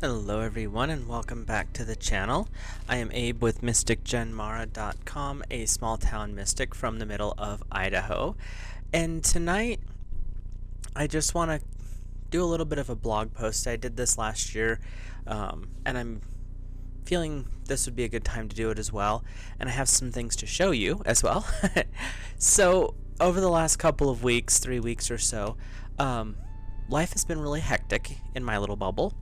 Hello everyone and welcome back to the channel. I am Abe with MysticGenMara.com, a small town mystic from the middle of Idaho. And tonight I just want to do a little bit of a blog post. I did this last year and I'm feeling this would be a good time to do it as well. And I have some things to show you as well. So over the last couple of weeks, 3 weeks or so, life has been really hectic in my little bubble.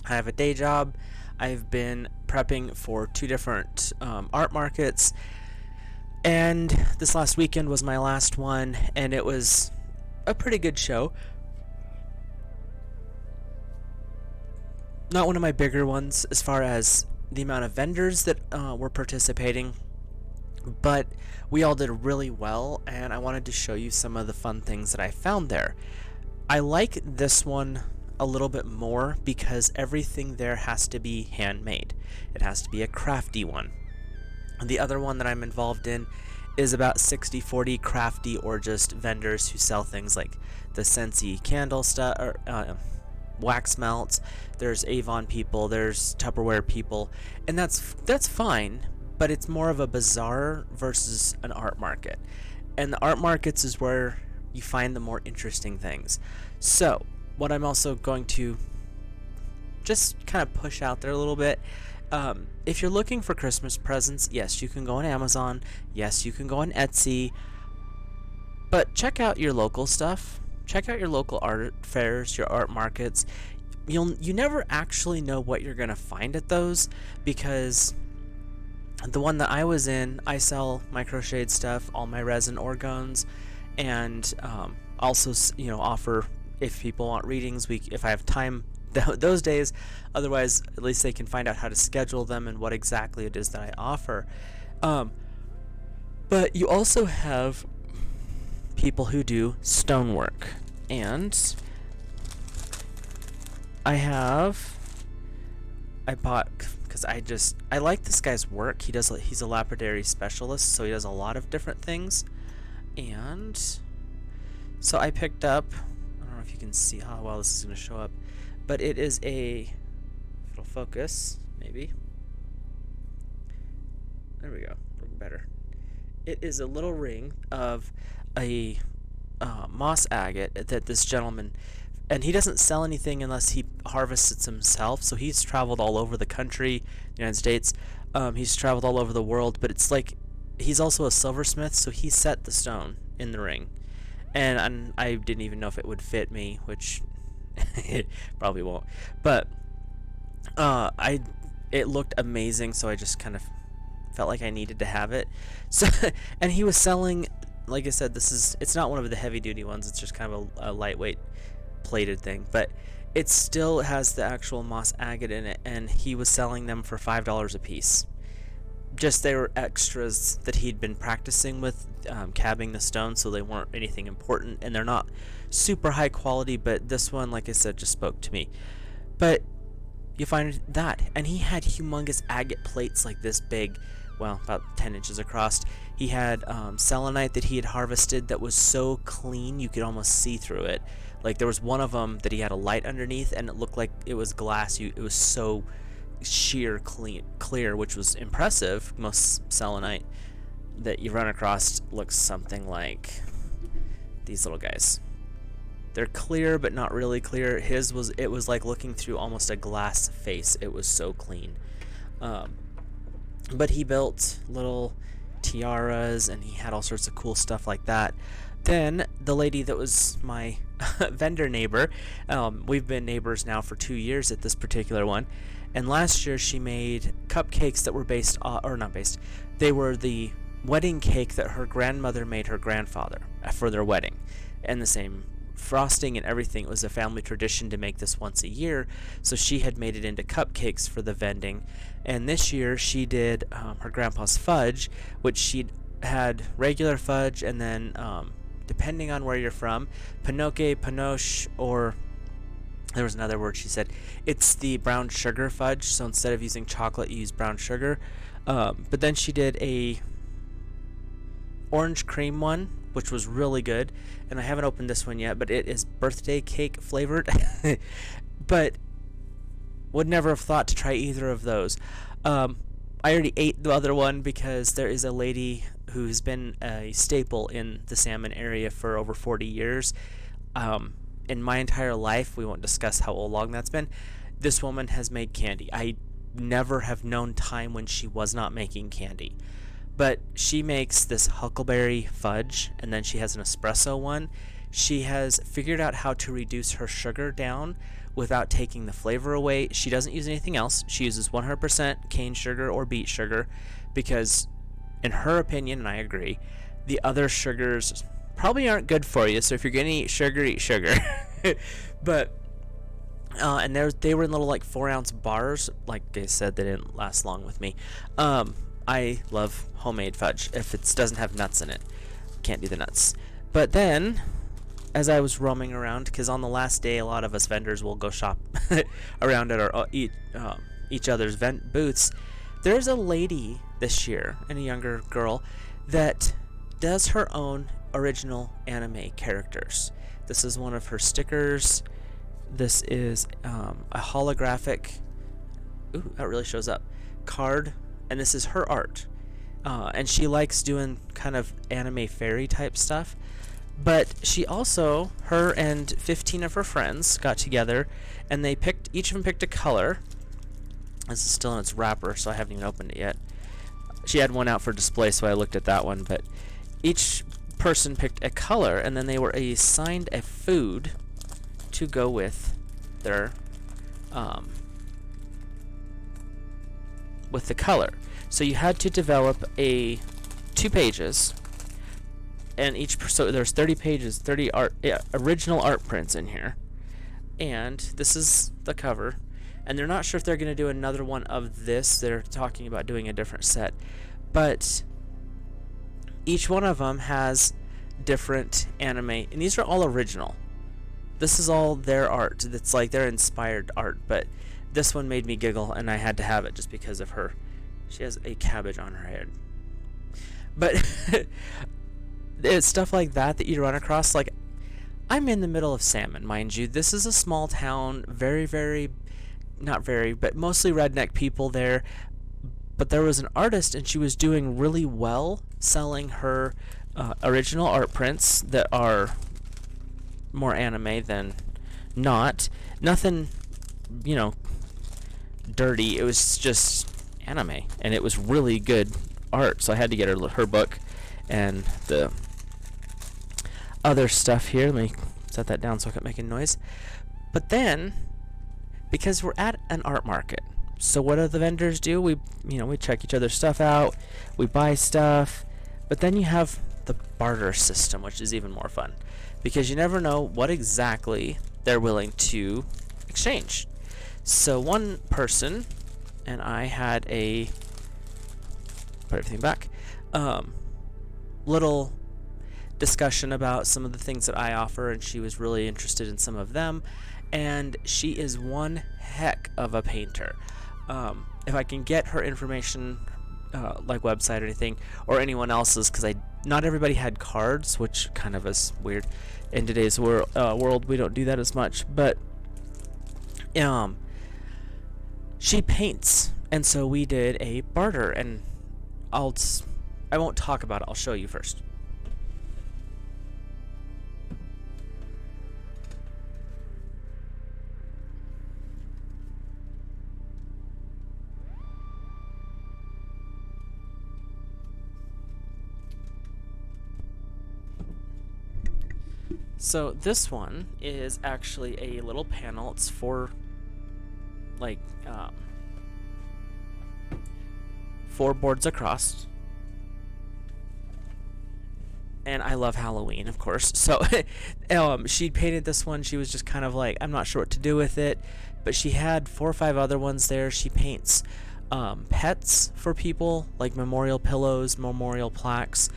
I have a day job. I've been prepping for 2 different art markets, and this last weekend was my last one, and it was a pretty good show. Not one of my bigger ones as far as the amount of vendors that were participating, but we all did really well, and I wanted to show you some of the fun things that I found there. I like this one a little bit more because everything there has to be handmade. It has to be a crafty one. And the other one that I'm involved in is about 60-40 crafty or just vendors who sell things like the Scentsy candle stuff or wax melts. There's Avon people, there's Tupperware people, and that's fine, but it's more of a bazaar versus an art market. And the art markets is where you find the more interesting things. So what I'm also going to just kind of push out there a little bit, if you're looking for Christmas presents, yes, you can go on Amazon, yes, you can go on Etsy, but check out your local stuff. Check out your local art fairs, your art markets. You never actually know what you're going to find at those, because the one that I was in, I sell my crocheted stuff, all my resin organs, and also offer, if people want readings, if I have time those days. Otherwise, at least they can find out how to schedule them and what exactly it is that I offer. But you also have people who do stonework, and I bought, because I like this guy's work. He's a lapidary specialist, so he does a lot of different things, and so I picked up, I don't know if you can see how well this is going to show up, but it is if it'll focus, maybe. There we go, looking better. It is a little ring of a moss agate that this gentleman, and he doesn't sell anything unless he harvests it himself, so he's traveled all over the country, the United States. He's traveled all over the world, but it's like he's also a silversmith, so he set the stone in the ring. And I didn't even know if it would fit me, which it probably won't. But it looked amazing, so I just kind of felt like I needed to have it. So, and he was selling, like I said, it's not one of the heavy duty ones. It's just kind of a lightweight plated thing, but it still has the actual moss agate in it, and he was selling them for $5 a piece. Just they were extras that he'd been practicing with, cabbing the stone, so they weren't anything important, and they're not super high quality, but this one, like I said, just spoke to me. But you find that, and he had humongous agate plates like this big, well, about 10 inches across. He had selenite that he had harvested that was so clean you could almost see through it. Like there was one of them that he had a light underneath, and it looked like it was glass. It was so sheer clear, which was impressive. Most selenite that you run across looks something like these little guys. They're clear but not really clear. It was like looking through almost a glass face. It was so clean. But he built little tiaras, and he had all sorts of cool stuff like that. Then the lady that was my vendor neighbor, we've been neighbors now for 2 years at this particular one, and last year she made cupcakes that were they were the wedding cake that her grandmother made her grandfather for their wedding, and the same frosting and everything. It was a family tradition to make this once a year, so she had made it into cupcakes for the vending. And this year she did her grandpa's fudge, which she had regular fudge, and then depending on where you're from, panoche, panoche, or there was another word she said. It's the brown sugar fudge, so instead of using chocolate, you use brown sugar. But then she did a orange cream one, which was really good, and I haven't opened this one yet, but it is birthday cake flavored. But Would never have thought to try either of those. I already ate the other one because there is a lady who's been a staple in the salmon area for over 40 years. In my entire life, we won't discuss how long that's been, this woman has made candy. I never have known time when she was not making candy. But she makes this huckleberry fudge, and then she has an espresso one. She has figured out how to reduce her sugar down without taking the flavor away. She doesn't use anything else. She uses 100% cane sugar or beet sugar because, in her opinion, and I agree, the other sugars probably aren't good for you. So if you're going to eat sugar, eat sugar. But and they were in little like 4-ounce bars. Like I said, they didn't last long with me. I love homemade fudge if it doesn't have nuts in it. Can't do the nuts. But then, as I was roaming around, because on the last day, a lot of us vendors will go shop around at our each other's booths. There's a lady this year, and a younger girl, that does her own original anime characters. This is one of her stickers. This is a holographic, ooh, that really shows up, card, and this is her art. And she likes doing kind of anime fairy type stuff. But she also, her and 15 of her friends got together, and they each of them picked a color. This is still in its wrapper, so I haven't even opened it yet. She had one out for display, so I looked at that one, but each person picked a color, and then they were assigned a food to go with their with the color. So you had to develop 2 pages, and so there's 30 pages, 30 original art prints in here, and this is the cover. And they're not sure if they're going to do another one of this. They're talking about doing a different set, but each one of them has different anime, and these are all original. This is all their art. It's like their inspired art, but this one made me giggle, and I had to have it just because of her. She has a cabbage on her head. But it's stuff like that you run across. Like, I'm in the middle of salmon, mind you. This is a small town, but mostly redneck people there. But there was an artist, and she was doing really well selling her original art prints that are more anime than not. Nothing, dirty. It was just anime, and it was really good art. So I had to get her book and the other stuff here. Let me set that down so I can make a noise. But then, because we're at an art market, so what do the vendors do? We check each other's stuff out, we buy stuff, but then you have the barter system, which is even more fun, because you never know what exactly they're willing to exchange. So one person and I had put everything back, little discussion about some of the things that I offer, and she was really interested in some of them. And she is one heck of a painter. If I can get her information, like website or anything, or anyone else's, because not everybody had cards, which kind of is weird. In today's world, we don't do that as much. But she paints, and so we did a barter. And I won't talk about it. I'll show you first. So this one is actually a little panel. It's for like 4 boards across. And I love Halloween, of course. So she painted this one. She was just kind of like, I'm not sure what to do with it. But she had 4 or 5 other ones there. She paints pets for people, like memorial pillows, memorial plaques.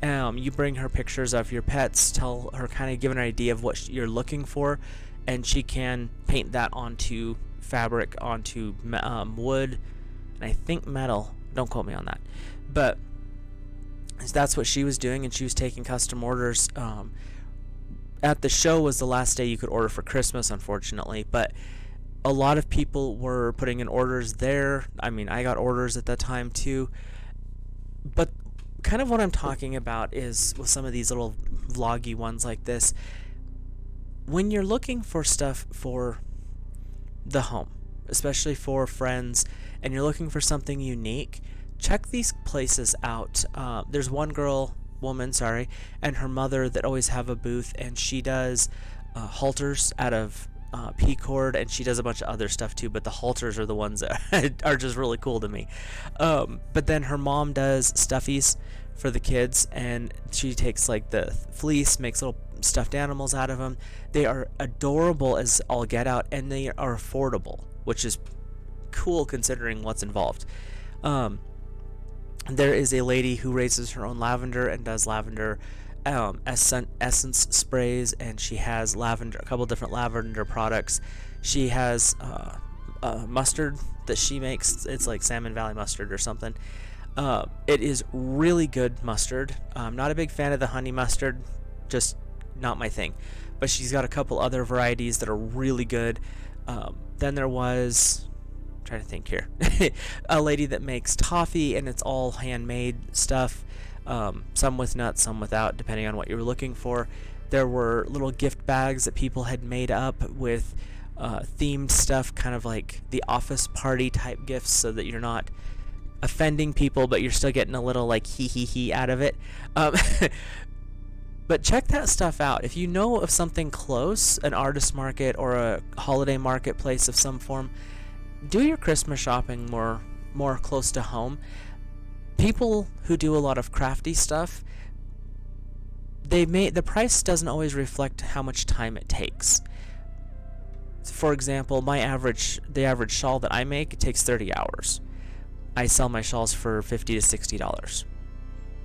You bring her pictures of your pets, tell her, kind of give an idea of what you're looking for, and she can paint that onto fabric, onto wood, and I think metal. Don't quote me on that. But that's what she was doing, and she was taking custom orders. At the show was the last day you could order for Christmas, unfortunately, but A lot of people were putting in orders there. I mean, I got orders at that time too. But kind of what I'm talking about is with some of these little vloggy ones like this, when you're looking for stuff for the home, especially for friends, and you're looking for something unique, check these places out. There's one woman, and her mother that always have a booth, and she does halters out of P cord, and she does a bunch of other stuff too, but the halters are the ones that are just really cool to me. But then her mom does stuffies for the kids, and she takes like the fleece, makes little stuffed animals out of them. They are adorable as all get out, and they are affordable, which is cool considering what's involved. There is a lady who raises her own lavender and does lavender essence sprays, and she has a couple different lavender products. She has mustard that she makes. It's like Salmon Valley mustard or something. It is really good mustard. I'm not a big fan of the honey mustard, just not my thing. But she's got a couple other varieties that are really good. Then there was, I'm trying to think here, a lady that makes toffee, and it's all handmade stuff. Some with nuts, some without, depending on what you were looking for. There were little gift bags that people had made up with themed stuff, kind of like the office party type gifts, so that you're not offending people, but you're still getting a little like hee out of it. But check that stuff out. If you know of something close, an artist market or a holiday marketplace of some form, do your Christmas shopping more close to home. People who do a lot of crafty stuff, the price doesn't always reflect how much time it takes. For example, the average shawl that I make, it takes 30 hours. I sell my shawls for $50 to $60.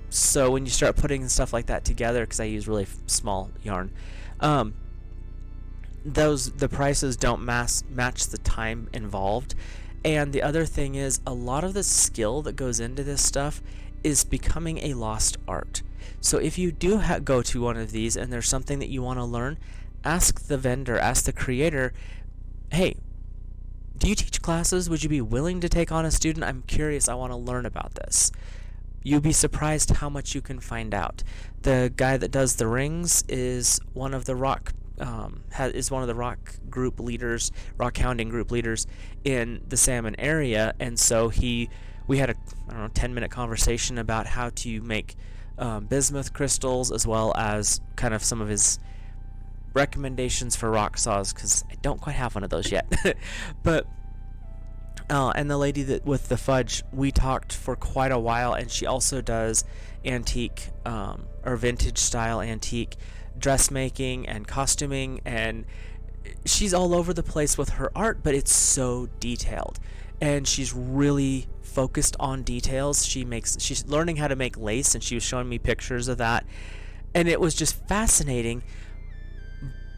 So when you start putting stuff like that together, because I use really small yarn, the prices don't match the time involved. And the other thing is, a lot of the skill that goes into this stuff is becoming a lost art. So if you do go to one of these and there's something that you want to learn, ask the vendor, ask the creator, hey, do you teach classes? Would you be willing to take on a student? I'm curious, I want to learn about this. You'll be surprised how much you can find out. The guy that does the rings is one of the rock group leaders, rock hounding group leaders in the Salmon area, and so we had a 10-minute conversation about how to make bismuth crystals, as well as kind of some of his recommendations for rock saws, because I don't quite have one of those yet. But and the lady that with the fudge, we talked for quite a while, and she also does antique or vintage style antique dressmaking and costuming, and she's all over the place with her art, but it's so detailed, and she's really focused on details. She's learning how to make lace, and she was showing me pictures of that, and it was just fascinating.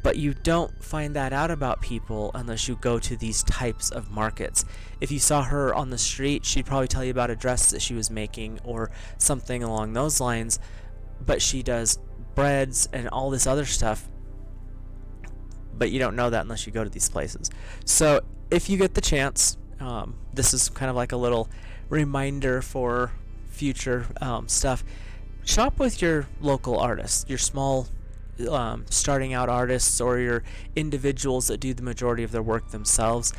But you don't find that out about people unless you go to these types of markets. If you saw her on the street, she'd probably tell you about a dress that she was making or something along those lines, but she does breads and all this other stuff, but you don't know that unless you go to these places. So if you get the chance, this is kind of like a little reminder for future stuff. Shop with your local artists, your small starting out artists, or your individuals that do the majority of their work themselves.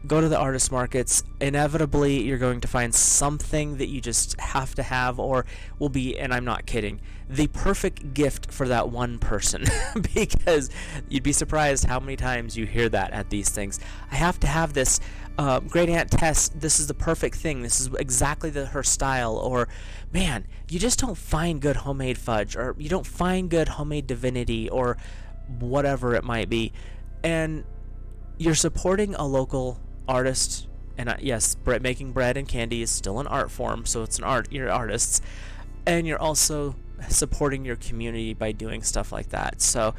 Go to the artist markets. Inevitably, you're going to find something that you just have to have, or will be, and I'm not kidding, the perfect gift for that one person. Because you'd be surprised how many times you hear that at these things. I have to have this. Great Aunt Tess, this is the perfect thing. This is exactly her style. Or, man, you just don't find good homemade fudge, or you don't find good homemade divinity, or whatever it might be. And you're supporting a local artist, and yes, making bread and candy is still an art form, so it's an art. You're artists, and you're also supporting your community by doing stuff like that. So,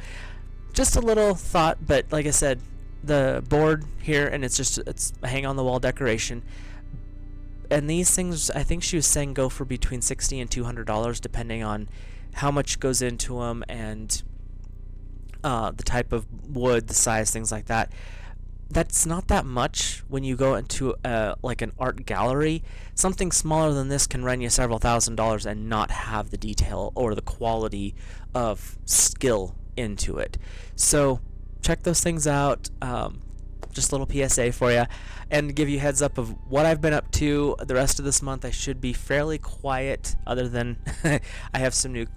just a little thought, but like I said, the board here, and it's a hang on the wall decoration. And these things, I think she was saying, go for between $60 and $200, depending on how much goes into them and the type of wood, the size, things like that. that's not that much when you go into like an art gallery. Something smaller than this can run you several $1,000s and not have the detail or the quality of skill into it. So check those things out. Just a little PSA for you, and give you heads up of what I've been up to the rest of this month. I should be fairly quiet, other than I have some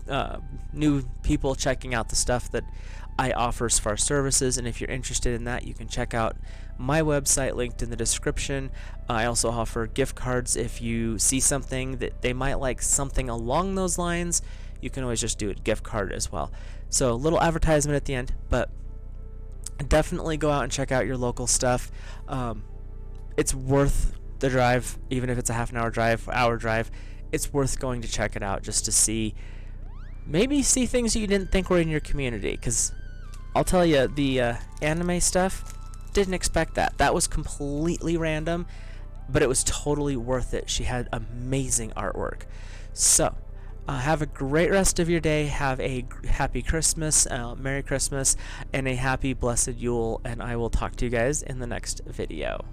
new people checking out the stuff that I offer as far as services, and if you're interested in that, you can check out my website linked in the description. I also offer gift cards. If you see something that they might like, something along those lines, you can always just do a gift card as well. So a little advertisement at the end, but definitely go out and check out your local stuff. It's worth the drive, even if it's a half an hour drive. It's worth going to check it out just to see, maybe see things you didn't think were in your community. Because I'll tell you, the anime stuff, didn't expect that. That was completely random, but it was totally worth it. She had amazing artwork. So have a great rest of your day. Have a happy Christmas, Merry Christmas, and a happy blessed Yule, and I will talk to you guys in the next video.